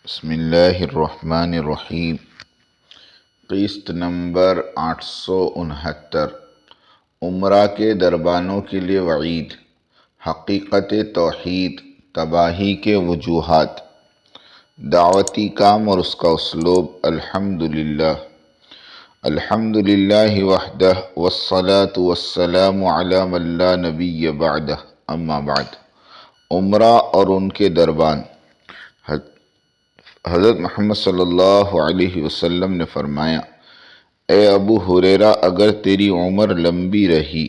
بسم اللہ الرحمن الرحیم۔ قسط نمبر 869۔ عمرہ کے دربانوں کے لیے وعید۔ حقیقت توحید، تباہی کے وجوہات، دعوتی کام اور اس کا اسلوب۔ الحمدللہ وحدہ والصلاة والسلام علی من لا نبی بعدہ، اما بعد۔ عمرہ اور ان کے دربان۔ حضرت محمد صلی اللہ علیہ وسلم نے فرمایا، اے ابو ہریرہ، اگر تیری عمر لمبی رہی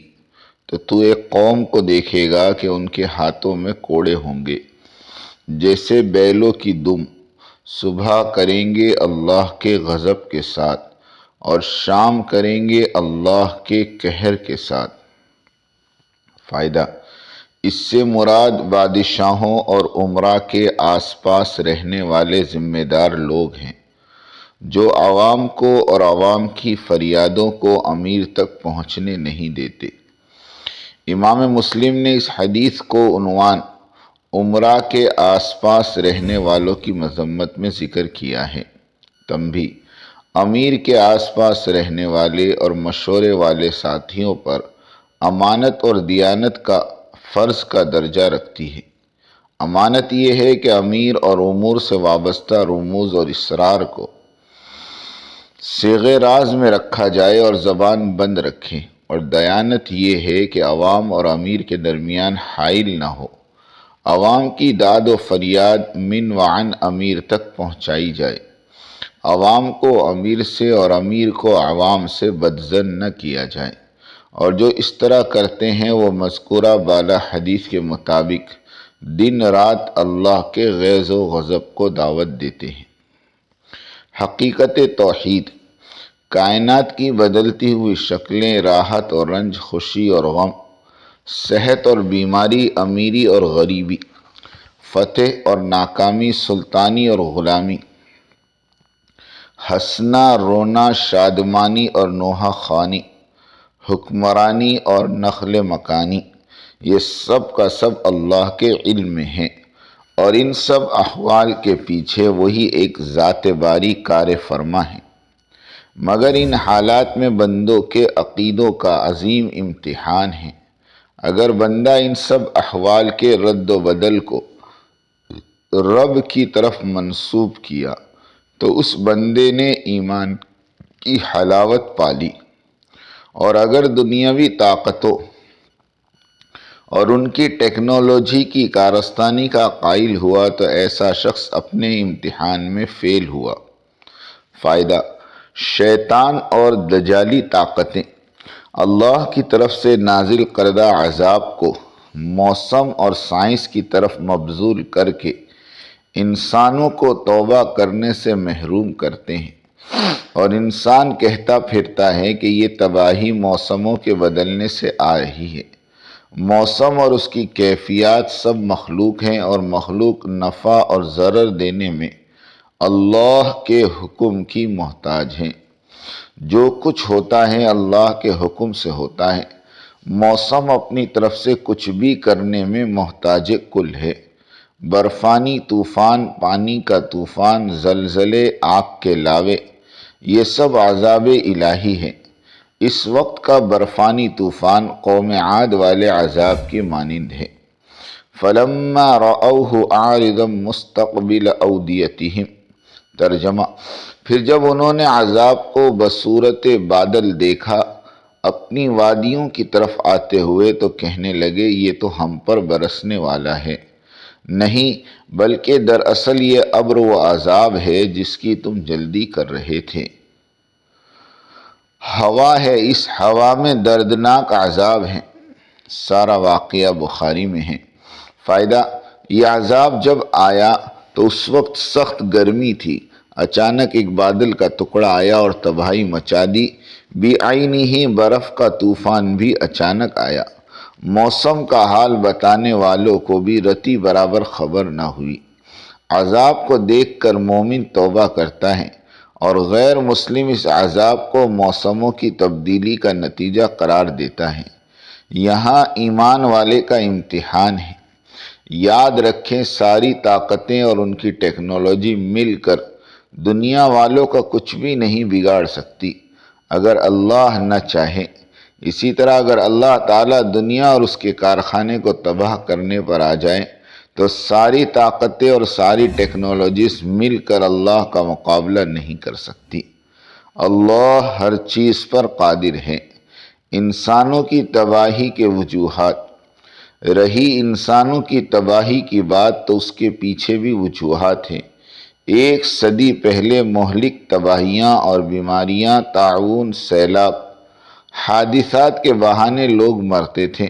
تو ایک قوم کو دیکھے گا کہ ان کے ہاتھوں میں کوڑے ہوں گے جیسے بیلوں کی دم۔ صبح کریں گے اللہ کے غضب کے ساتھ اور شام کریں گے اللہ کے قہر کے ساتھ۔ فائدہ: اس سے مراد بادشاہوں اور امراء کے آس پاس رہنے والے ذمہ دار لوگ ہیں جو عوام کو اور عوام کی فریادوں کو امیر تک پہنچنے نہیں دیتے۔ امام مسلم نے اس حدیث کو عنوان امراء کے آس پاس رہنے والوں کی مذمت میں ذکر کیا ہے۔ تنبیہ: امیر کے آس پاس رہنے والے اور مشورے والے ساتھیوں پر امانت اور دیانت کا فرض کا درجہ رکھتی ہے۔ امانت یہ ہے کہ امیر اور امور سے وابستہ رموز اور اسرار کو صیغہ راز میں رکھا جائے اور زبان بند رکھیں، اور دیانت یہ ہے کہ عوام اور امیر کے درمیان حائل نہ ہو۔ عوام کی داد و فریاد من وعن امیر تک پہنچائی جائے۔ عوام کو امیر سے اور امیر کو عوام سے بدظن نہ کیا جائے، اور جو اس طرح کرتے ہیں وہ مذکورہ بالا حدیث کے مطابق دن رات اللہ کے غیظ و غضب کو دعوت دیتے ہیں۔ حقیقت توحید۔ کائنات کی بدلتی ہوئی شکلیں، راحت اور رنج، خوشی اور غم، صحت اور بیماری، امیری اور غریبی، فتح اور ناکامی، سلطانی اور غلامی، ہنسنا، رونا، شادمانی اور نوحہ خوانی، حکمرانی اور نخل مکانی، یہ سب کا سب اللہ کے علم میں ہیں، اور ان سب احوال کے پیچھے وہی ایک ذات باری کار فرما ہے۔ مگر ان حالات میں بندوں کے عقیدوں کا عظیم امتحان ہے۔ اگر بندہ ان سب احوال کے رد و بدل کو رب کی طرف منسوب کیا تو اس بندے نے ایمان کی حلاوت پالی، اور اگر دنیاوی طاقتوں اور ان کی ٹیکنالوجی کی کارستانی کا قائل ہوا تو ایسا شخص اپنے امتحان میں فیل ہوا۔ فائدہ: شیطان اور دجالی طاقتیں اللہ کی طرف سے نازل کردہ عذاب کو موسم اور سائنس کی طرف مبذول کر کے انسانوں کو توبہ کرنے سے محروم کرتے ہیں، اور انسان کہتا پھرتا ہے کہ یہ تباہی موسموں کے بدلنے سے آ رہی ہے۔ موسم اور اس کی کیفیات سب مخلوق ہیں، اور مخلوق نفع اور ضرر دینے میں اللہ کے حکم کی محتاج ہیں۔ جو کچھ ہوتا ہے اللہ کے حکم سے ہوتا ہے۔ موسم اپنی طرف سے کچھ بھی کرنے میں محتاج کل ہے۔ برفانی طوفان، پانی کا طوفان، زلزلے، آگ کے لاوے، یہ سب عذاب الہی ہے۔ اس وقت کا برفانی طوفان قوم عاد والے عذاب کی مانند ہے۔ فَلَمَّا رَأَوْهُ عَارِضًا مُسْتَقْبِلَ أَوْدِيَتِهِمْ۔ ترجمہ: پھر جب انہوں نے عذاب کو بصورت بادل دیکھا اپنی وادیوں کی طرف آتے ہوئے تو کہنے لگے، یہ تو ہم پر برسنے والا ہے۔ نہیں، بلکہ دراصل یہ ابر و عذاب ہے جس کی تم جلدی کر رہے تھے۔ ہوا ہے، اس ہوا میں دردناک عذاب ہے۔ سارا واقعہ بخاری میں ہے۔ فائدہ: یہ عذاب جب آیا تو اس وقت سخت گرمی تھی۔ اچانک ایک بادل کا ٹکڑا آیا اور تباہی مچا دی۔ بعینہ برف کا طوفان بھی اچانک آیا۔ موسم کا حال بتانے والوں کو بھی رتی برابر خبر نہ ہوئی۔ عذاب کو دیکھ کر مومن توبہ کرتا ہے، اور غیر مسلم اس عذاب کو موسموں کی تبدیلی کا نتیجہ قرار دیتا ہے۔ یہاں ایمان والے کا امتحان ہے۔ یاد رکھیں ساری طاقتیں اور ان کی ٹیکنالوجی مل کر دنیا والوں کا کچھ بھی نہیں بگاڑ سکتی اگر اللہ نہ چاہے۔ اسی طرح اگر اللہ تعالیٰ دنیا اور اس کے کارخانے کو تباہ کرنے پر آ جائے تو ساری طاقتیں اور ساری ٹیکنالوجیز مل کر اللہ کا مقابلہ نہیں کر سکتی۔ اللہ ہر چیز پر قادر ہے۔ انسانوں کی تباہی کے وجوہات، رہی انسانوں کی تباہی کی بات تو اس کے پیچھے بھی وجوہات ہیں۔ 1 صدی پہلے مہلک تباہیاں اور بیماریاں، طاعون، سیلاب، حادثات کے بہانے لوگ مرتے تھے۔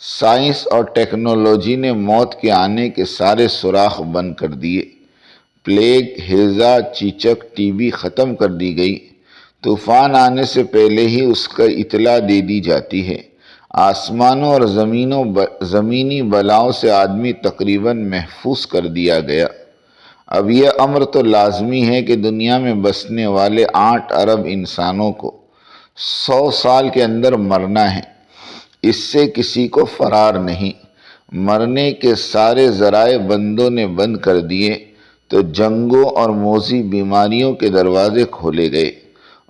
سائنس اور ٹیکنالوجی نے موت کے آنے کے سارے سوراخ بند کر دیے۔ پلیگ، ہیضہ، چیچک، ٹی بی ختم کر دی گئی۔ طوفان آنے سے پہلے ہی اس کا اطلاع دے دی جاتی ہے۔ آسمانوں اور زمینی بلاؤں سے آدمی تقریباً محفوظ کر دیا گیا۔ اب یہ امر تو لازمی ہے کہ دنیا میں بسنے والے 8 ارب انسانوں کو 100 سال کے اندر مرنا ہے۔ اس سے کسی کو فرار نہیں۔ مرنے کے سارے ذرائع بندوں نے بند کر دیے تو جنگوں اور موذی بیماریوں کے دروازے کھولے گئے،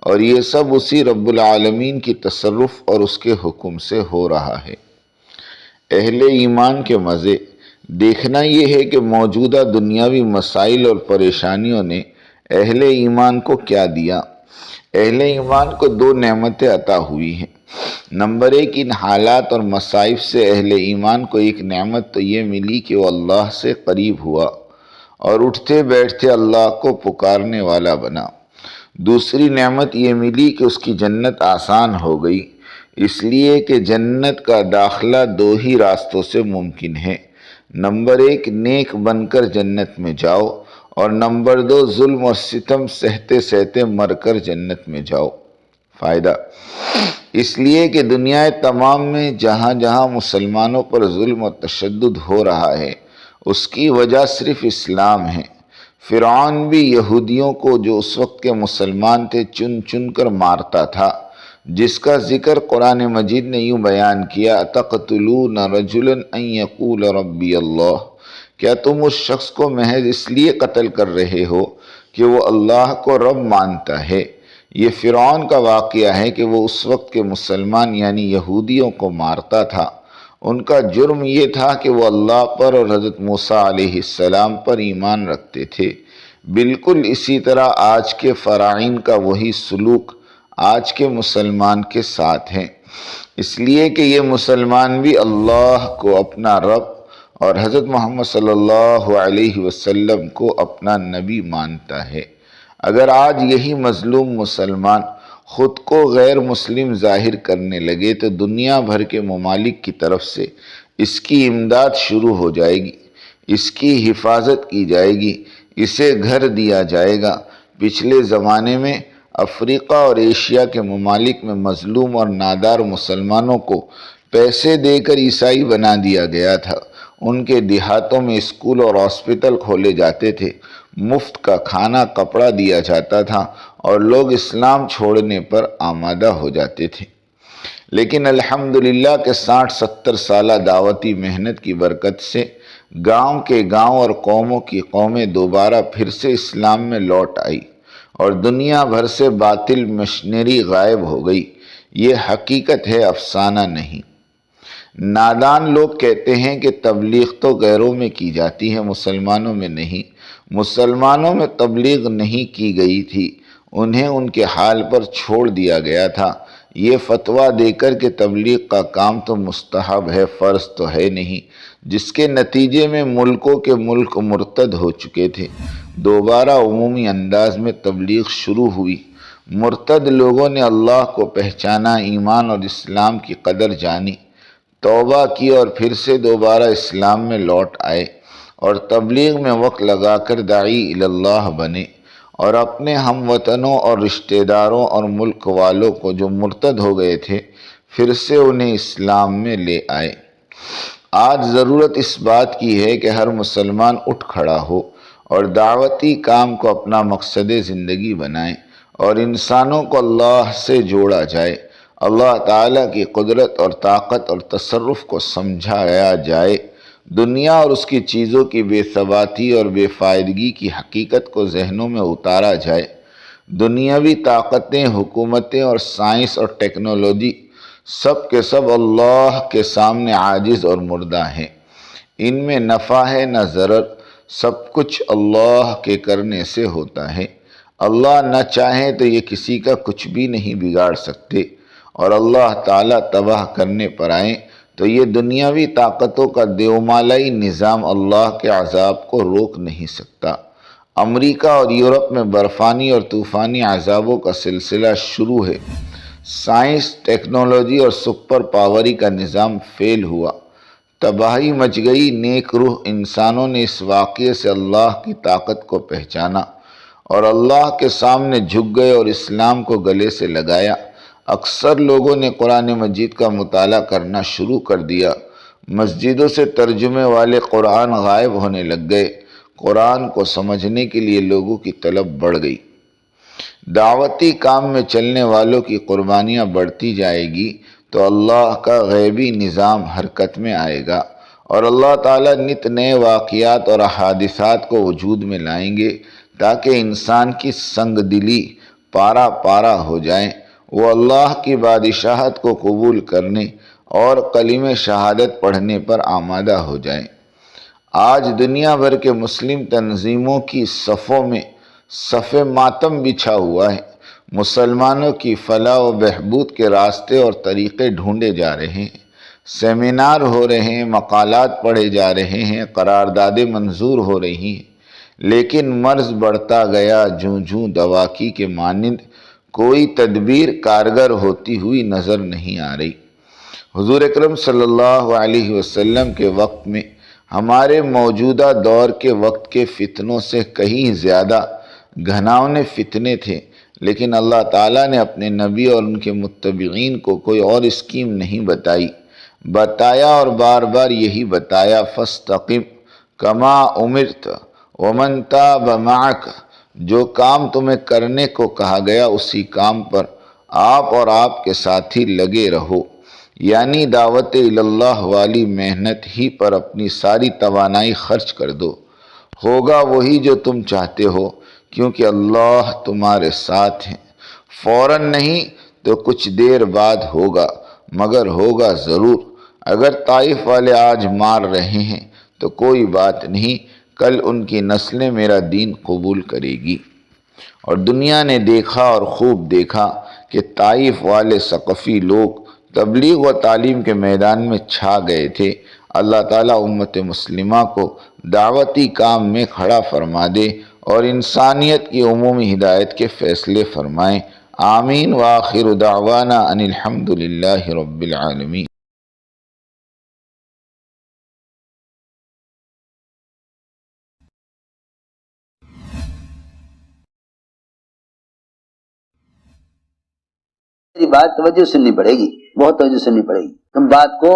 اور یہ سب اسی رب العالمین کی تصرف اور اس کے حکم سے ہو رہا ہے۔ اہل ایمان کے مزے دیکھنا یہ ہے کہ موجودہ دنیاوی مسائل اور پریشانیوں نے اہل ایمان کو کیا دیا۔ اہل ایمان کو 2 نعمتیں عطا ہوئی ہیں۔ نمبر 1، ان حالات اور مصائب سے اہل ایمان کو ایک نعمت تو یہ ملی کہ وہ اللہ سے قریب ہوا اور اٹھتے بیٹھتے اللہ کو پکارنے والا بنا۔ دوسری نعمت یہ ملی کہ اس کی جنت آسان ہو گئی، اس لیے کہ جنت کا داخلہ 2 ہی راستوں سے ممکن ہے۔ نمبر 1، نیک بن کر جنت میں جاؤ، اور نمبر 2، ظلم اور ستم سہتے سہتے مر کر جنت میں جاؤ۔ فائدہ اس لیے کہ دنیا تمام میں جہاں جہاں مسلمانوں پر ظلم و تشدد ہو رہا ہے اس کی وجہ صرف اسلام ہے۔ فرعون بھی یہودیوں کو جو اس وقت کے مسلمان تھے چن چن کر مارتا تھا، جس کا ذکر قرآن مجید نے یوں بیان کیا: اتقتلون رجلا ان یقول ربی اللہ، کیا تم اس شخص کو محض اس لیے قتل کر رہے ہو کہ وہ اللہ کو رب مانتا ہے؟ یہ فرعون کا واقعہ ہے کہ وہ اس وقت کے مسلمان یعنی یہودیوں کو مارتا تھا۔ ان کا جرم یہ تھا کہ وہ اللہ پر اور حضرت موسیٰ علیہ السلام پر ایمان رکھتے تھے۔ بالکل اسی طرح آج کے فرعون کا وہی سلوک آج کے مسلمان کے ساتھ ہے، اس لیے کہ یہ مسلمان بھی اللہ کو اپنا رب اور حضرت محمد صلی اللہ علیہ وسلم کو اپنا نبی مانتا ہے۔ اگر آج یہی مظلوم مسلمان خود کو غیر مسلم ظاہر کرنے لگے تو دنیا بھر کے ممالک کی طرف سے اس کی امداد شروع ہو جائے گی، اس کی حفاظت کی جائے گی، اسے گھر دیا جائے گا۔ پچھلے زمانے میں افریقہ اور ایشیا کے ممالک میں مظلوم اور نادار مسلمانوں کو پیسے دے کر عیسائی بنا دیا گیا تھا۔ ان کے دیہاتوں میں اسکول اور ہاسپٹل کھولے جاتے تھے، مفت کا کھانا کپڑا دیا جاتا تھا اور لوگ اسلام چھوڑنے پر آمادہ ہو جاتے تھے۔ لیکن الحمدللہ کہ 60-70 سالہ دعوتی محنت کی برکت سے گاؤں کے گاؤں اور قوموں کی قومیں دوبارہ پھر سے اسلام میں لوٹ آئی اور دنیا بھر سے باطل مشنری غائب ہو گئی۔ یہ حقیقت ہے، افسانہ نہیں۔ نادان لوگ کہتے ہیں کہ تبلیغ تو غیروں میں کی جاتی ہے، مسلمانوں میں نہیں۔ مسلمانوں میں تبلیغ نہیں کی گئی تھی، انہیں ان کے حال پر چھوڑ دیا گیا تھا، یہ فتویٰ دے کر کہ تبلیغ کا کام تو مستحب ہے، فرض تو ہے نہیں، جس کے نتیجے میں ملکوں کے ملک مرتد ہو چکے تھے۔ دوبارہ عمومی انداز میں تبلیغ شروع ہوئی، مرتد لوگوں نے اللہ کو پہچانا، ایمان اور اسلام کی قدر جانی، توبہ کی اور پھر سے دوبارہ اسلام میں لوٹ آئے اور تبلیغ میں وقت لگا کر داعی اللہ بنے اور اپنے ہم وطنوں اور رشتہ داروں اور ملک والوں کو جو مرتد ہو گئے تھے پھر سے انہیں اسلام میں لے آئے۔ آج ضرورت اس بات کی ہے کہ ہر مسلمان اٹھ کھڑا ہو اور دعوتی کام کو اپنا مقصد زندگی بنائے اور انسانوں کو اللہ سے جوڑا جائے، اللہ تعالیٰ کی قدرت اور طاقت اور تصرف کو سمجھایا جائے۔ دنیا اور اس کی چیزوں کی بے ثباتی اور بے فائدگی کی حقیقت کو ذہنوں میں اتارا جائے۔ دنیاوی طاقتیں، حکومتیں اور سائنس اور ٹیکنالوجی سب کے سب اللہ کے سامنے عاجز اور مردہ ہیں۔ ان میں نفع ہے نہ ضرر، سب کچھ اللہ کے کرنے سے ہوتا ہے۔ اللہ نہ چاہیں تو یہ کسی کا کچھ بھی نہیں بگاڑ سکتے، اور اللہ تعالیٰ تباہ کرنے پر آئیں تو یہ دنیاوی طاقتوں کا دیومالائی نظام اللہ کے عذاب کو روک نہیں سکتا۔ امریکہ اور یورپ میں برفانی اور طوفانی عذابوں کا سلسلہ شروع ہے۔ سائنس، ٹیکنالوجی اور سپر پاوری کا نظام فیل ہوا، تباہی مچ گئی۔ نیک روح انسانوں نے اس واقعے سے اللہ کی طاقت کو پہچانا اور اللہ کے سامنے جھک گئے اور اسلام کو گلے سے لگایا۔ اکثر لوگوں نے قرآن مجید کا مطالعہ کرنا شروع کر دیا۔ مسجدوں سے ترجمے والے قرآن غائب ہونے لگ گئے۔ قرآن کو سمجھنے کے لیے لوگوں کی طلب بڑھ گئی۔ دعوتی کام میں چلنے والوں کی قربانیاں بڑھتی جائے گی تو اللہ کا غیبی نظام حرکت میں آئے گا، اور اللہ تعالیٰ نت نئے واقعات اور حادثات کو وجود میں لائیں گے تاکہ انسان کی سنگ دلی پارا پارا ہو جائیں، وہ اللہ کی بادشاہت کو قبول کرنے اور کلمہ شہادت پڑھنے پر آمادہ ہو جائیں۔ آج دنیا بھر کے مسلم تنظیموں کی صفوں میں صف ماتم بچھا ہوا ہے۔ مسلمانوں کی فلاح و بہبود کے راستے اور طریقے ڈھونڈے جا رہے ہیں، سیمینار ہو رہے ہیں، مقالات پڑھے جا رہے ہیں، قراردادیں منظور ہو رہی ہیں، لیکن مرض بڑھتا گیا۔ جوں جوں دواکی کے مانند کوئی تدبیر کارگر ہوتی ہوئی نظر نہیں آ رہی۔ حضور اکرم صلی اللہ علیہ وسلم کے وقت میں ہمارے موجودہ دور کے وقت کے فتنوں سے کہیں زیادہ گھناؤنے فتنے تھے، لیکن اللہ تعالیٰ نے اپنے نبی اور ان کے متبعین کو کوئی اور اسکیم نہیں بتایا اور بار بار یہی بتایا، فاستقم کما امرت ومن تاب معک، جو کام تمہیں کرنے کو کہا گیا اسی کام پر آپ اور آپ کے ساتھی لگے رہو، یعنی دعوت اللہ والی محنت ہی پر اپنی ساری توانائی خرچ کر دو، ہوگا وہی جو تم چاہتے ہو، کیونکہ اللہ تمہارے ساتھ ہیں۔ فوراً نہیں تو کچھ دیر بعد ہوگا، مگر ہوگا ضرور۔ اگر طائف والے آج مار رہے ہیں تو کوئی بات نہیں، کل ان کی نسلیں میرا دین قبول کرے گی۔ اور دنیا نے دیکھا اور خوب دیکھا کہ طائف والے ثقفی لوگ تبلیغ و تعلیم کے میدان میں چھا گئے تھے۔ اللہ تعالیٰ امت مسلمہ کو دعوتی کام میں کھڑا فرما دے اور انسانیت کی عمومی ہدایت کے فیصلے فرمائیں۔ آمین وآخر دعوانا ان الحمد للہ رب العالمین۔ میری بات توجہ سننی پڑے گی، بہت توجہ سننی پڑے گی۔ تم بات کو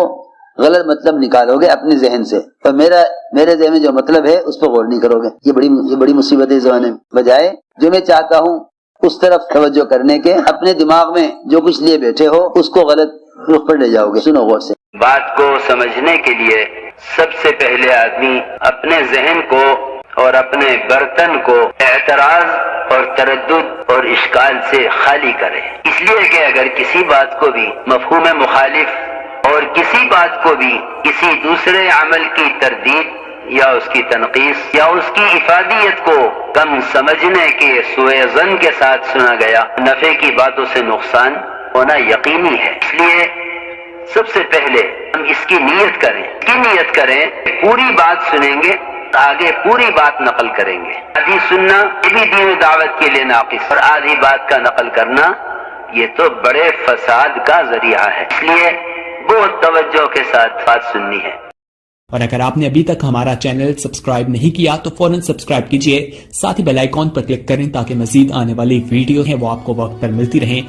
غلط مطلب نکالو گے اپنے ذہن سے، اور میرے ذہن میں جو مطلب ہے اس پر غور نہیں کرو گے۔ یہ بڑی مصیبت ہے اس زمانے میں۔ بجائے جو میں چاہتا ہوں اس طرف توجہ کرنے کے، اپنے دماغ میں جو کچھ لیے بیٹھے ہو اس کو غلط رخ پر لے جاؤ گے۔ سنو غور سے۔ بات کو سمجھنے کے لیے سب سے پہلے آدمی اپنے ذہن کو اور اپنے برتن کو اعتراض اور تردد اور اشکال سے خالی کرے، اس لیے کہ اگر کسی بات کو بھی مفہوم مخالف اور کسی بات کو بھی کسی دوسرے عمل کی تردید یا اس کی تنقیص یا اس کی افادیت کو کم سمجھنے کے سوء ظن کے ساتھ سنا گیا، نفع کی باتوں سے نقصان ہونا یقینی ہے۔ اس لیے سب سے پہلے ہم اس کی نیت کریں، پوری بات سنیں گے، آگے پوری بات نقل کریں گے۔ آدھی سننا یہ بھی دین و دعوت کے لیے ناقص، اور آدھی بات کا نقل کرنا یہ تو بڑے فساد کا ذریعہ ہے۔ اس لیے بہت توجہ کے ساتھ بات سننی ہے۔ اور اگر آپ نے ابھی تک ہمارا چینل سبسکرائب نہیں کیا تو فوراً سبسکرائب کیجئے، ساتھ ہی بیل آئیکن پر کلک کریں تاکہ مزید آنے والی ویڈیو ہیں وہ آپ کو وقت پر ملتی رہیں